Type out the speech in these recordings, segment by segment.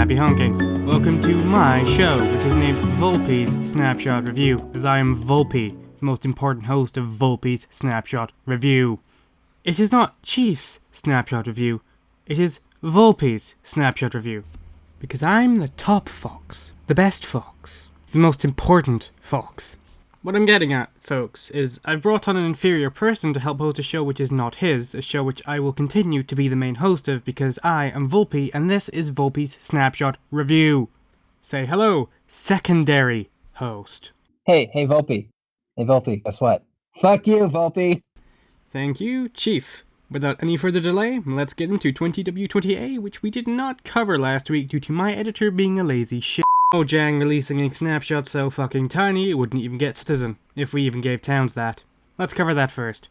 Happy honkings. Welcome to my show, which is named Vulpi's Snapshot Review, as I am Vulpi, the most important host of Vulpi's Snapshot Review. It is not Chief's Snapshot Review, it is Vulpi's Snapshot Review, because I'm the top fox, the best fox, the most important fox. What I'm getting at, folks, is I've brought on an inferior person to help host a show which is not his, a show which I will continue to be the main host of because I am Vulpi and this is Vulpi's Snapshot Review. Say hello, secondary host. Hey Vulpi. Hey Vulpi, guess what? Fuck you, Vulpi! Thank you, Chief. Without any further delay, let's get into 20W20A, which we did not cover last week due to my editor being a lazy shit. Mojang releasing a snapshot so fucking tiny it wouldn't even get Citizen, if we even gave towns that. Let's cover that first.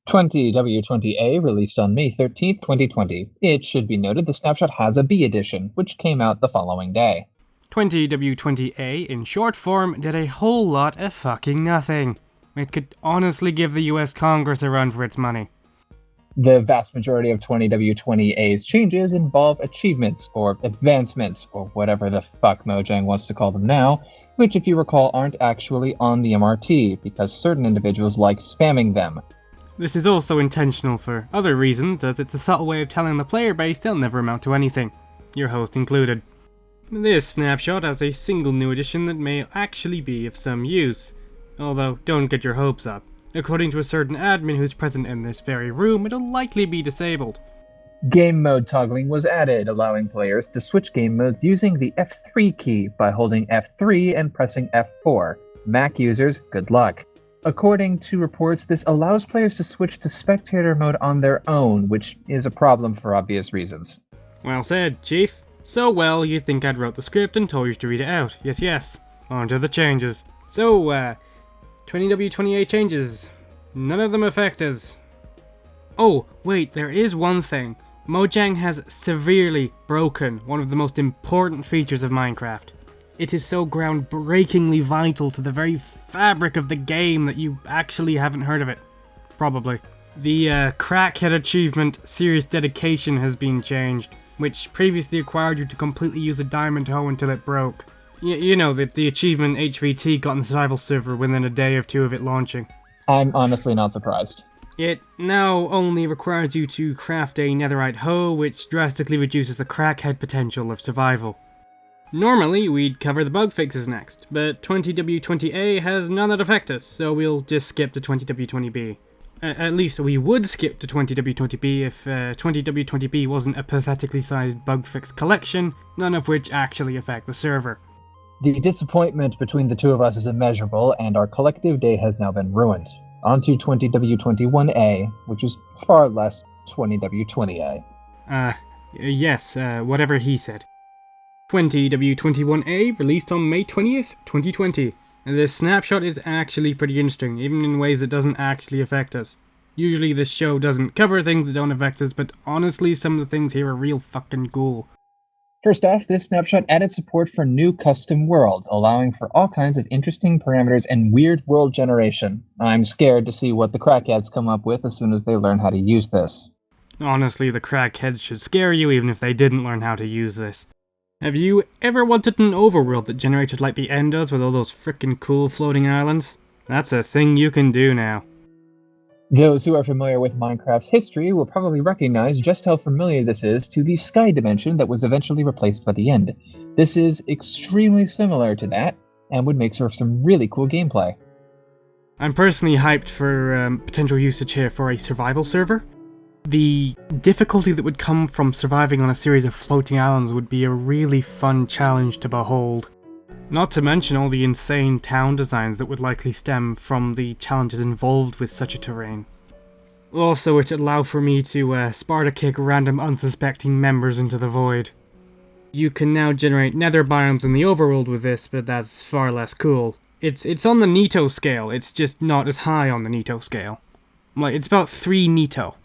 20W20A released on May 13th, 2020. It should be noted the snapshot has a B edition, which came out the following day. 20W20A, in short form, did a whole lot of fucking nothing. It could honestly give the US Congress a run for its money. The vast majority of 20W20A's changes involve achievements, or advancements, or whatever the fuck Mojang wants to call them now, which if you recall aren't actually on the MRT, because certain individuals like spamming them. This is also intentional for other reasons, as it's a subtle way of telling the player base they'll never amount to anything, your host included. This snapshot has a single new addition that may actually be of some use, although don't get your hopes up. According to a certain admin who's present in this very room, it'll likely be disabled. Game mode toggling was added, allowing players to switch game modes using the F3 key by holding F3 and pressing F4. Mac users, good luck. According to reports, this allows players to switch to spectator mode on their own, which is a problem for obvious reasons. Well said, Chief. So well, you'd think I'd wrote the script and told you to read it out. Yes. On to the changes. So, 20W20A changes. None of them affect us. Oh, wait, there is one thing. Mojang has severely broken one of the most important features of Minecraft. It is so groundbreakingly vital to the very fabric of the game that you actually haven't heard of it. Probably. The Crackhead Achievement Serious Dedication has been changed, which previously required you to completely use a diamond hoe until it broke. You know, that the achievement HVT got on the survival server within a day or two of it launching. I'm honestly not surprised. It now only requires you to craft a netherite hoe, which drastically reduces the crackhead potential of survival. Normally, we'd cover the bug fixes next, but 20W20A has none that affect us, so we'll just skip to 20W20B. At least we would skip to 20W20B if 20W20B wasn't a pathetically sized bug fix collection, none of which actually affect the server. The disappointment between the two of us is immeasurable, and our collective day has now been ruined. On to 20W21A, which is far less 20W20A. Yes, whatever he said. 20W21A released on May 20th, 2020. This snapshot is actually pretty interesting, even in ways that doesn't actually affect us. Usually this show doesn't cover things that don't affect us, but honestly some of the things here are real fucking cool. First off, this snapshot added support for new custom worlds, allowing for all kinds of interesting parameters and weird world generation. I'm scared to see what the crackheads come up with as soon as they learn how to use this. Honestly, the crackheads should scare you even if they didn't learn how to use this. Have you ever wanted an overworld that generated like the end does with all those frickin' cool floating islands? That's a thing you can do now. Those who are familiar with Minecraft's history will probably recognize just how familiar this is to the sky dimension that was eventually replaced by the end. This is extremely similar to that, and would make for some really cool gameplay. I'm personally hyped for potential usage here for a survival server. The difficulty that would come from surviving on a series of floating islands would be a really fun challenge to behold. Not to mention all the insane town designs that would likely stem from the challenges involved with such a terrain. Also, it would allow for me to Sparta kick random unsuspecting members into the void. You can now generate nether biomes in the overworld with this, but that's far less cool. It's on the Nito scale, it's just not as high on the Nito scale. Like, it's about 3 Nito.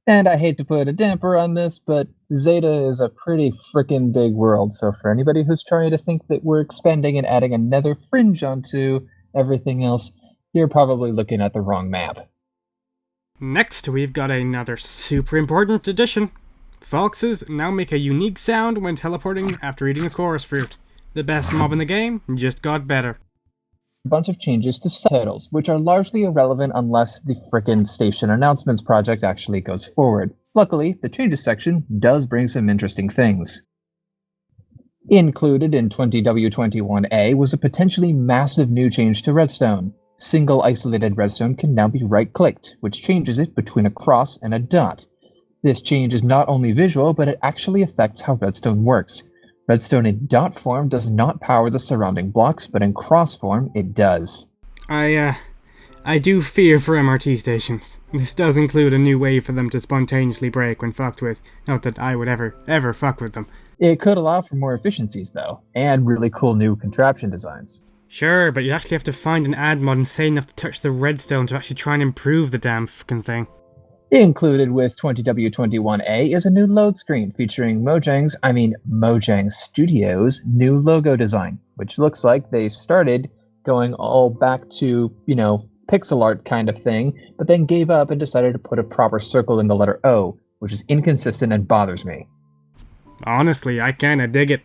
And I hate to put a damper on this, but Zeta is a pretty frickin' big world, so for anybody who's trying to think that we're expanding and adding another fringe onto everything else, you're probably looking at the wrong map. Next, we've got another super important addition. Foxes now make a unique sound when teleporting after eating a chorus fruit. The best mob in the game just got better. A bunch of changes to subtitles, which are largely irrelevant unless the frickin' station announcements project actually goes forward. Luckily, the changes section does bring some interesting things. Included in 20W21A was a potentially massive new change to redstone. Single isolated redstone can now be right-clicked, which changes it between a cross and a dot. This change is not only visual, but it actually affects how redstone works. Redstone in dot form does not power the surrounding blocks, but in cross form, it does. I do fear for MRT stations. This does include a new way for them to spontaneously break when fucked with. Not that I would ever fuck with them. It could allow for more efficiencies, though, and really cool new contraption designs. Sure, but you actually have to find an ad mod insane enough to touch the redstone to actually try and improve the damn fucking thing. Included with 20W21A is a new load screen featuring Mojang Studios' new logo design, which looks like they started going all back to, pixel art kind of thing, but then gave up and decided to put a proper circle in the letter O, which is inconsistent and bothers me. Honestly, I kinda dig it.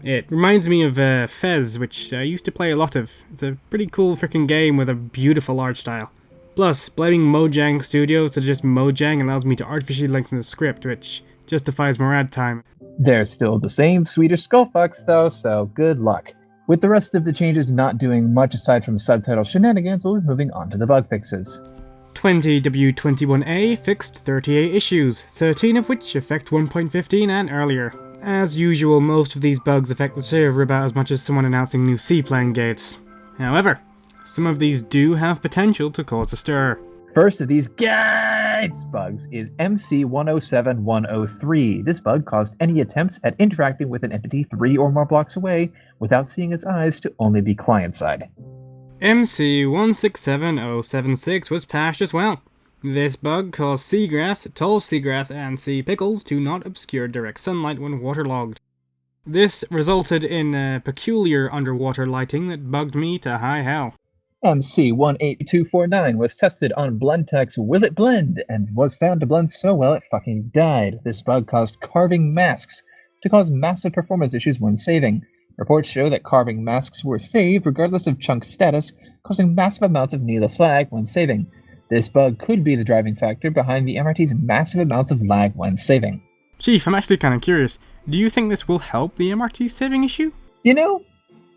It reminds me of Fez, which I used to play a lot of. It's a pretty cool freaking game with a beautiful art style. Plus, blaming Mojang Studios to just Mojang allows me to artificially lengthen the script, which justifies more ad time. They're still the same Swedish skullfucks, though, so good luck. With the rest of the changes not doing much aside from subtitle shenanigans, we'll be moving on to the bug fixes. 20W21A fixed 38 issues, 13 of which affect 1.15 and earlier. As usual, most of these bugs affect the server about as much as someone announcing new seaplane gates. However, some of these do have potential to cause a stir. First of these gates bugs is MC107103. This bug caused any attempts at interacting with an entity 3 or more blocks away without seeing its eyes to only be client-side. MC167076 was patched as well. This bug caused seagrass, tall seagrass, and sea pickles to not obscure direct sunlight when waterlogged. This resulted in peculiar underwater lighting that bugged me to high hell. MC18249 was tested on Blendtec's Will It Blend and was found to blend so well it fucking died. This bug caused carving masks to cause massive performance issues when saving. Reports show that carving masks were saved regardless of chunk status, causing massive amounts of needless lag when saving. This bug could be the driving factor behind the MRT's massive amounts of lag when saving. Chief, I'm actually kind of curious. Do you think this will help the MRT saving issue?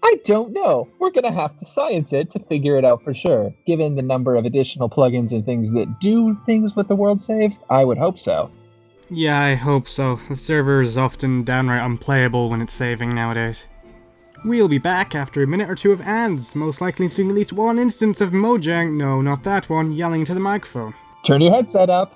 I don't know. We're going to have to science it to figure it out for sure. Given the number of additional plugins and things that do things with the world save, I would hope so. Yeah, I hope so. The server is often downright unplayable when it's saving nowadays. We'll be back after a minute or two of ads, most likely including at least one instance of Mojang, no, not that one, yelling into the microphone. Turn your headset up.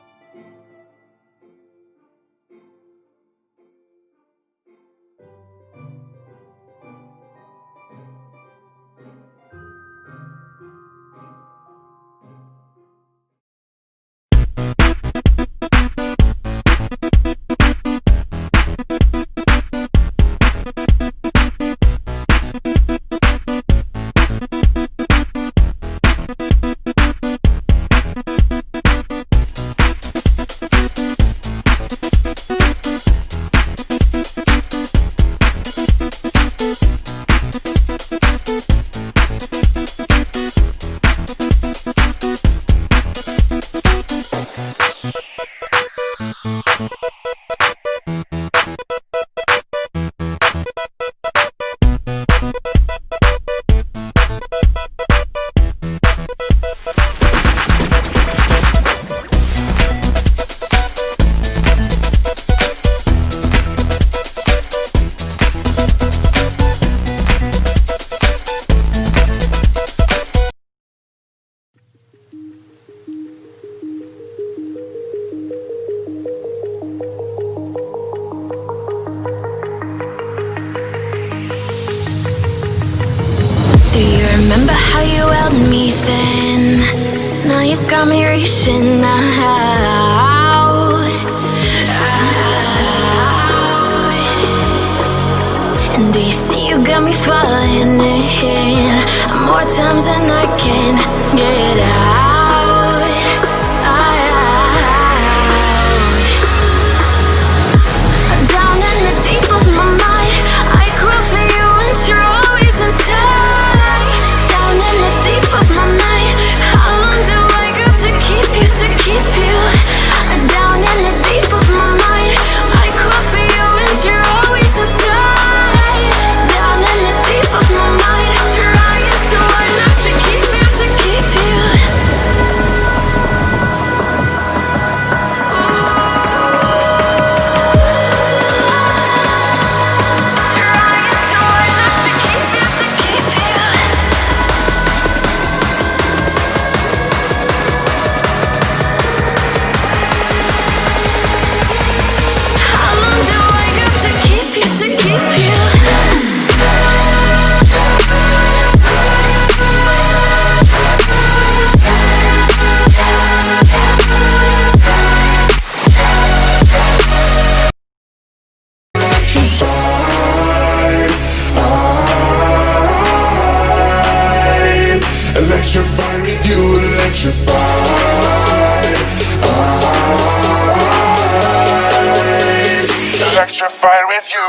how you held me thin. Now you got me reaching out. And do you see you got me falling in more times than I can get out. Down in the deep of my mind, I crawl for you and you're always inside. Down in the deep of my mind, how long do I got to keep you, to keep you? Down in the deep of my mind, I crawl for you and you're always inside. Down in the deep of my mind, trying so hard not to keep you, to keep you. Electrified with you, electrified with you.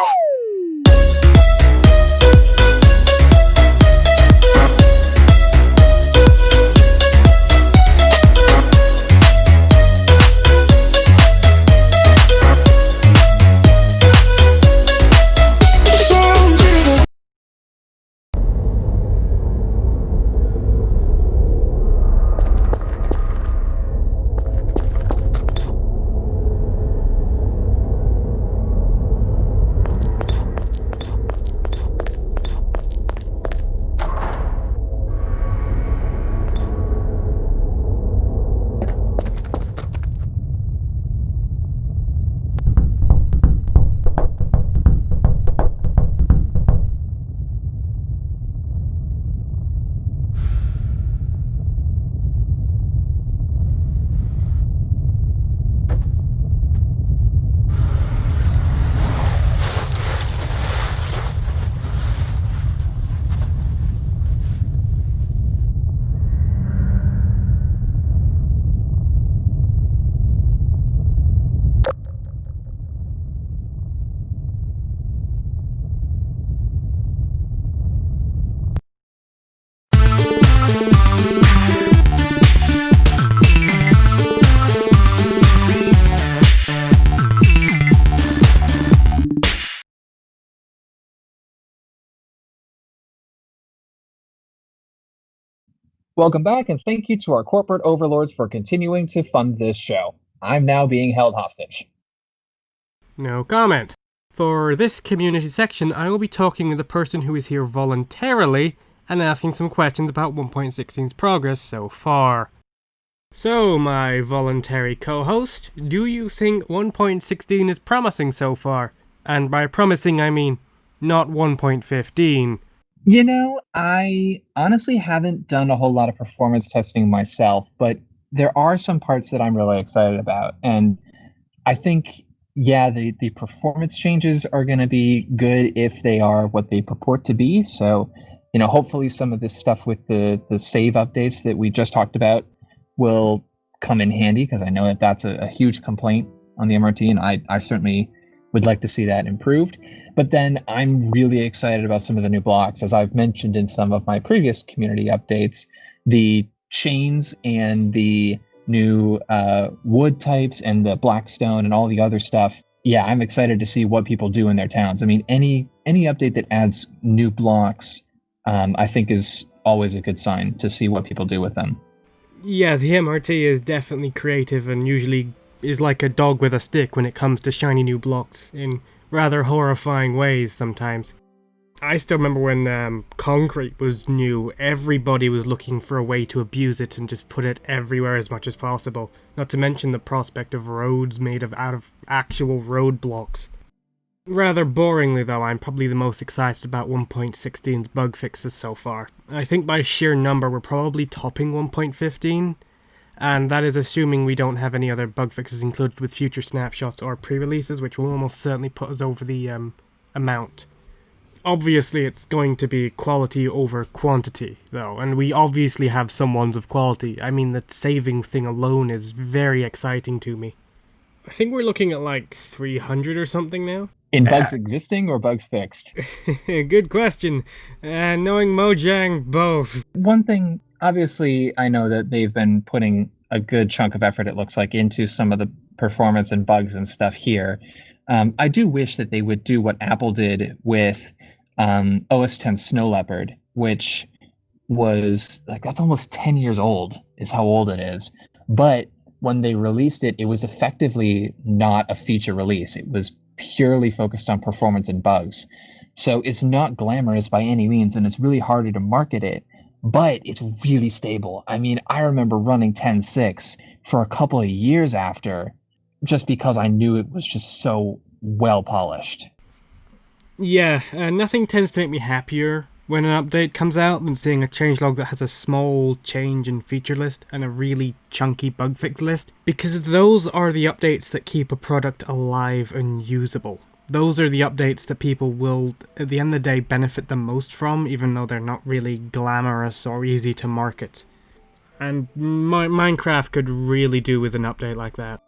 Welcome back, and thank you to our corporate overlords for continuing to fund this show. I'm now being held hostage. No comment. For this community section, I will be talking with the person who is here voluntarily and asking some questions about 1.16's progress so far. So, my voluntary co-host, do you think 1.16 is promising so far? And by promising, I mean not 1.15. You know, I honestly haven't done a whole lot of performance testing myself, but there are some parts that I'm really excited about. And I think, yeah, the performance changes are going to be good if they are what they purport to be. So, you know, hopefully some of this stuff with the save updates that we just talked about will come in handy, because I know that that's a huge complaint on the MRT, and I certainly would like to see that improved. But then I'm really excited about some of the new blocks. As I've mentioned in some of my previous community updates, the chains and the new wood types and the blackstone and all the other stuff. Yeah, I'm excited to see what people do in their towns. I mean, any update that adds new blocks, I think is always a good sign to see what people do with them. Yeah, the MRT is definitely creative and usually is like a dog with a stick when it comes to shiny new blocks in rather horrifying ways sometimes. I still remember when concrete was new, everybody was looking for a way to abuse it and just put it everywhere as much as possible. Not to mention the prospect of roads made out of actual road blocks. Rather boringly though, I'm probably the most excited about 1.16's bug fixes so far. I think by sheer number we're probably topping 1.15, and that is assuming we don't have any other bug fixes included with future snapshots or pre-releases, which will almost certainly put us over the amount. Obviously it's going to be quality over quantity though, and we obviously have some ones of quality. I mean, the saving thing alone is very exciting to me. I think we're looking at like 300 or something now. In bugs existing or bugs fixed? Good question. Knowing Mojang, both. One thing, obviously, I know that they've been putting a good chunk of effort, it looks like, into some of the performance and bugs and stuff here. I do wish that they would do what Apple did with OS X Snow Leopard, which was, like, that's almost 10 years old, is how old it is. But when they released it, it was effectively not a feature release. It was purely focused on performance and bugs. So it's not glamorous by any means, and it's really harder to market it, but it's really stable. I mean, I remember running 10.6 for a couple of years after, just because I knew it was just so well polished. Yeah, nothing tends to make me happier when an update comes out than seeing a changelog that has a small change in feature list and a really chunky bug fix list, because those are the updates that keep a product alive and usable. Those are the updates that people will, at the end of the day, benefit the most from, even though they're not really glamorous or easy to market. And Minecraft could really do with an update like that.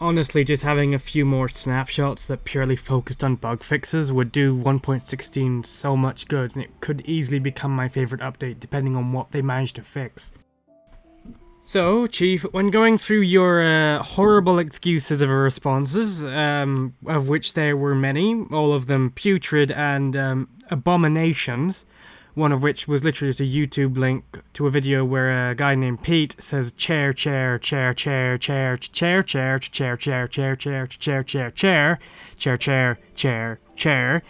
Honestly, just having a few more snapshots that purely focused on bug fixes would do 1.16 so much good, and it could easily become my favorite update depending on what they manage to fix. So, Chief, when going through your horrible excuses of responses, of which there were many, all of them putrid and abominations, one of which was literally just a YouTube link to a video where a guy named Pete says chair, chair, chair, chair, chair, chair, chair, chair, chair, chair, chair, chair, chair, chair, chair, chair, chair, chair.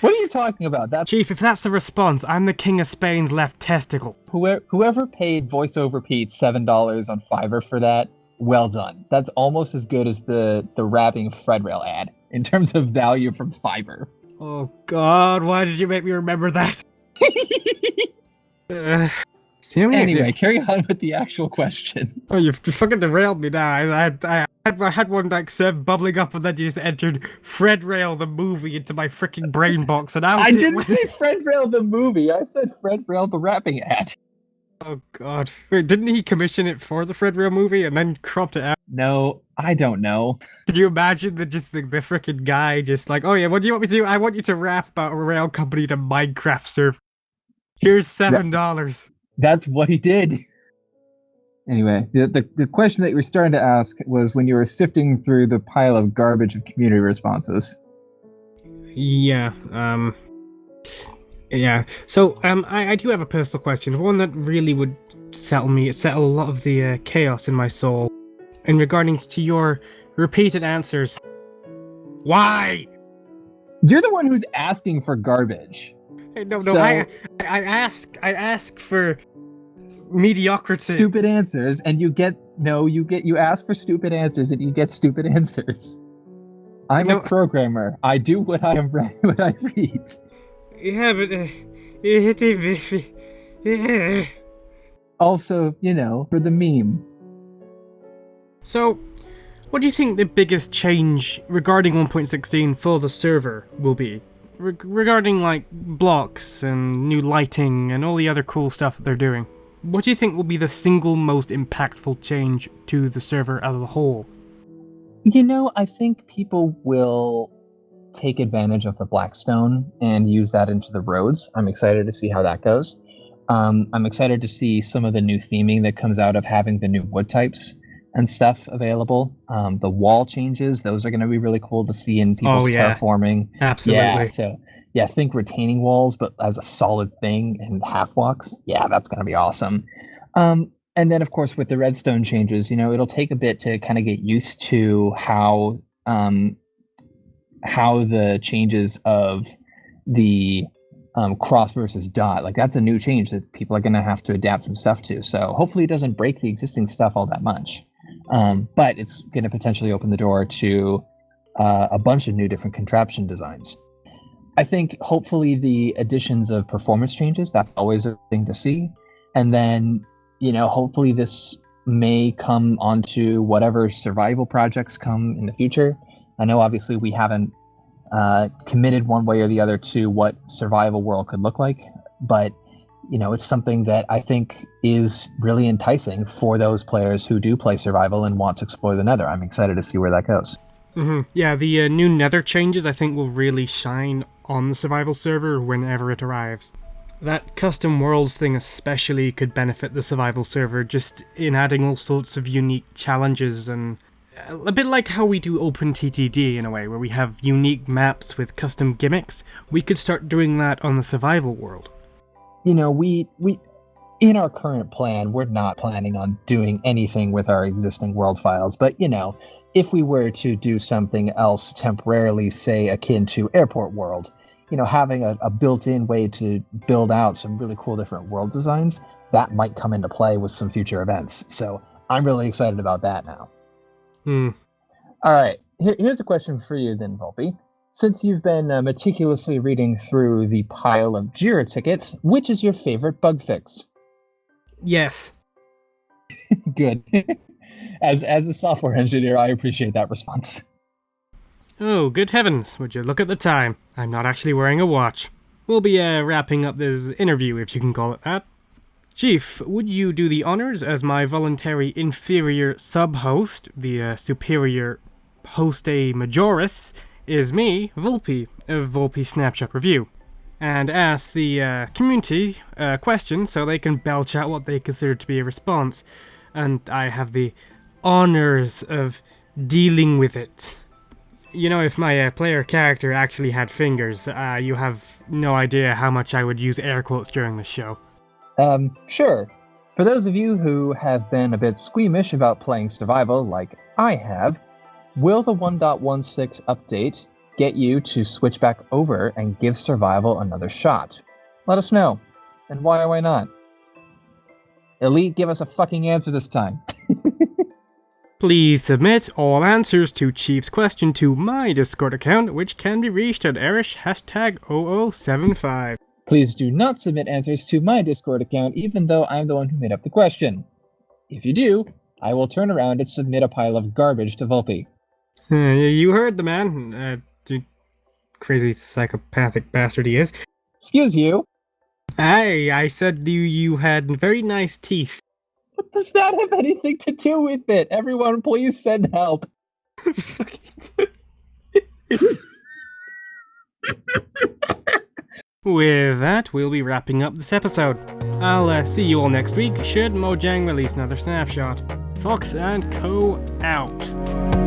What are you talking about? That's Chief, if that's the response, I'm the king of Spain's left testicle. whoever paid VoiceOver Pete $7 on Fiverr for that, well done. That's almost as good as the rapping FredRail ad in terms of value from Fiverr. Oh God, why did you make me remember that? Anyway, carry on with the actual question. Oh, you fucking derailed me now. I had one like bubbling up, and then you just entered FredRail the movie into my freaking brain box, and I didn't say FredRail the movie. I said FredRail the rapping ad. Oh God! Wait, didn't he commission it for the FredRail movie and then cropped it out? No, I don't know. Could you imagine the freaking guy just like, oh yeah, what do you want me to do? I want you to rap about a rail company to Minecraft server. Here's $7. That's what he did. Anyway, the question that you were starting to ask was when you were sifting through the pile of garbage of community responses. Yeah, yeah. So, I do have a personal question, one that really would settle a lot of the chaos in my soul. In regarding to your repeated answers. Why? You're the one who's asking for garbage. No, So- I ask for mediocrity. Stupid answers, and you ask for stupid answers, and you get stupid answers. I'm a programmer. I do what I read. Yeah, but Also, for the meme. So, what do you think the biggest change regarding 1.16 for the server will be? Regarding like blocks and new lighting and all the other cool stuff that they're doing. What do you think will be the single most impactful change to the server as a whole? I think people will take advantage of the Blackstone and use that into the roads. I'm excited to see how that goes. I'm excited to see some of the new theming that comes out of having the new wood types and stuff available. The wall changes, those are going to be really cool to see in people's terraforming. Absolutely. Yeah, think retaining walls, but as a solid thing and half walks. Yeah, that's going to be awesome. And then, of course, with the redstone changes, it'll take a bit to kind of get used to how the changes of the cross versus dot, like that's a new change that people are going to have to adapt some stuff to. So hopefully it doesn't break the existing stuff all that much. But it's going to potentially open the door to a bunch of new different contraption designs. I think hopefully the additions of performance changes, that's always a thing to see. And then, hopefully this may come onto whatever survival projects come in the future. I know obviously we haven't committed one way or the other to what survival world could look like, but it's something that I think is really enticing for those players who do play survival and want to explore the Nether. I'm excited to see where that goes. Mm-hmm. Yeah, the new Nether changes I think will really shine on the survival server whenever it arrives. That custom worlds thing especially could benefit the survival server just in adding all sorts of unique challenges, and a bit like how we do Open TTD in a way, where we have unique maps with custom gimmicks. We could start doing that on the survival world. We in our current plan, we're not planning on doing anything with our existing world files, but if we were to do something else temporarily, say akin to Airport World, having a built-in way to build out some really cool different world designs, that might come into play with some future events. So I'm really excited about that now. All right, here's a question for you then, Vulpi. Since you've been meticulously reading through the pile of JIRA tickets, which is your favorite bug fix? Yes. Good. As a software engineer, I appreciate that response. Oh, good heavens, would you look at the time? I'm not actually wearing a watch. We'll be wrapping up this interview, if you can call it that. Chief, would you do the honors as my voluntary inferior sub-host? The superior hoste majoris is me, Vulpi, of Vulpi Snapshot Review, and ask the community a question so they can belch out what they consider to be a response. And I have the honors of dealing with it. If my player character actually had fingers, you have no idea how much I would use air quotes during the show. Sure. For those of you who have been a bit squeamish about playing survival like I have, will the 1.16 update get you to switch back over and give survival another shot? Let us know. And why or why not? Elite, give us a fucking answer this time. Please submit all answers to Chief's question to my Discord account, which can be reached at Erish #0075. Please do not submit answers to my Discord account, even though I'm the one who made up the question. If you do, I will turn around and submit a pile of garbage to Vulpi. You heard the man. Crazy psychopathic bastard he is. Excuse you? Hey, I said you had very nice teeth. What does that have anything to do with it? Everyone, please send help. With that, we'll be wrapping up this episode. I'll see you all next week, should Mojang release another snapshot. Fox and Co. out.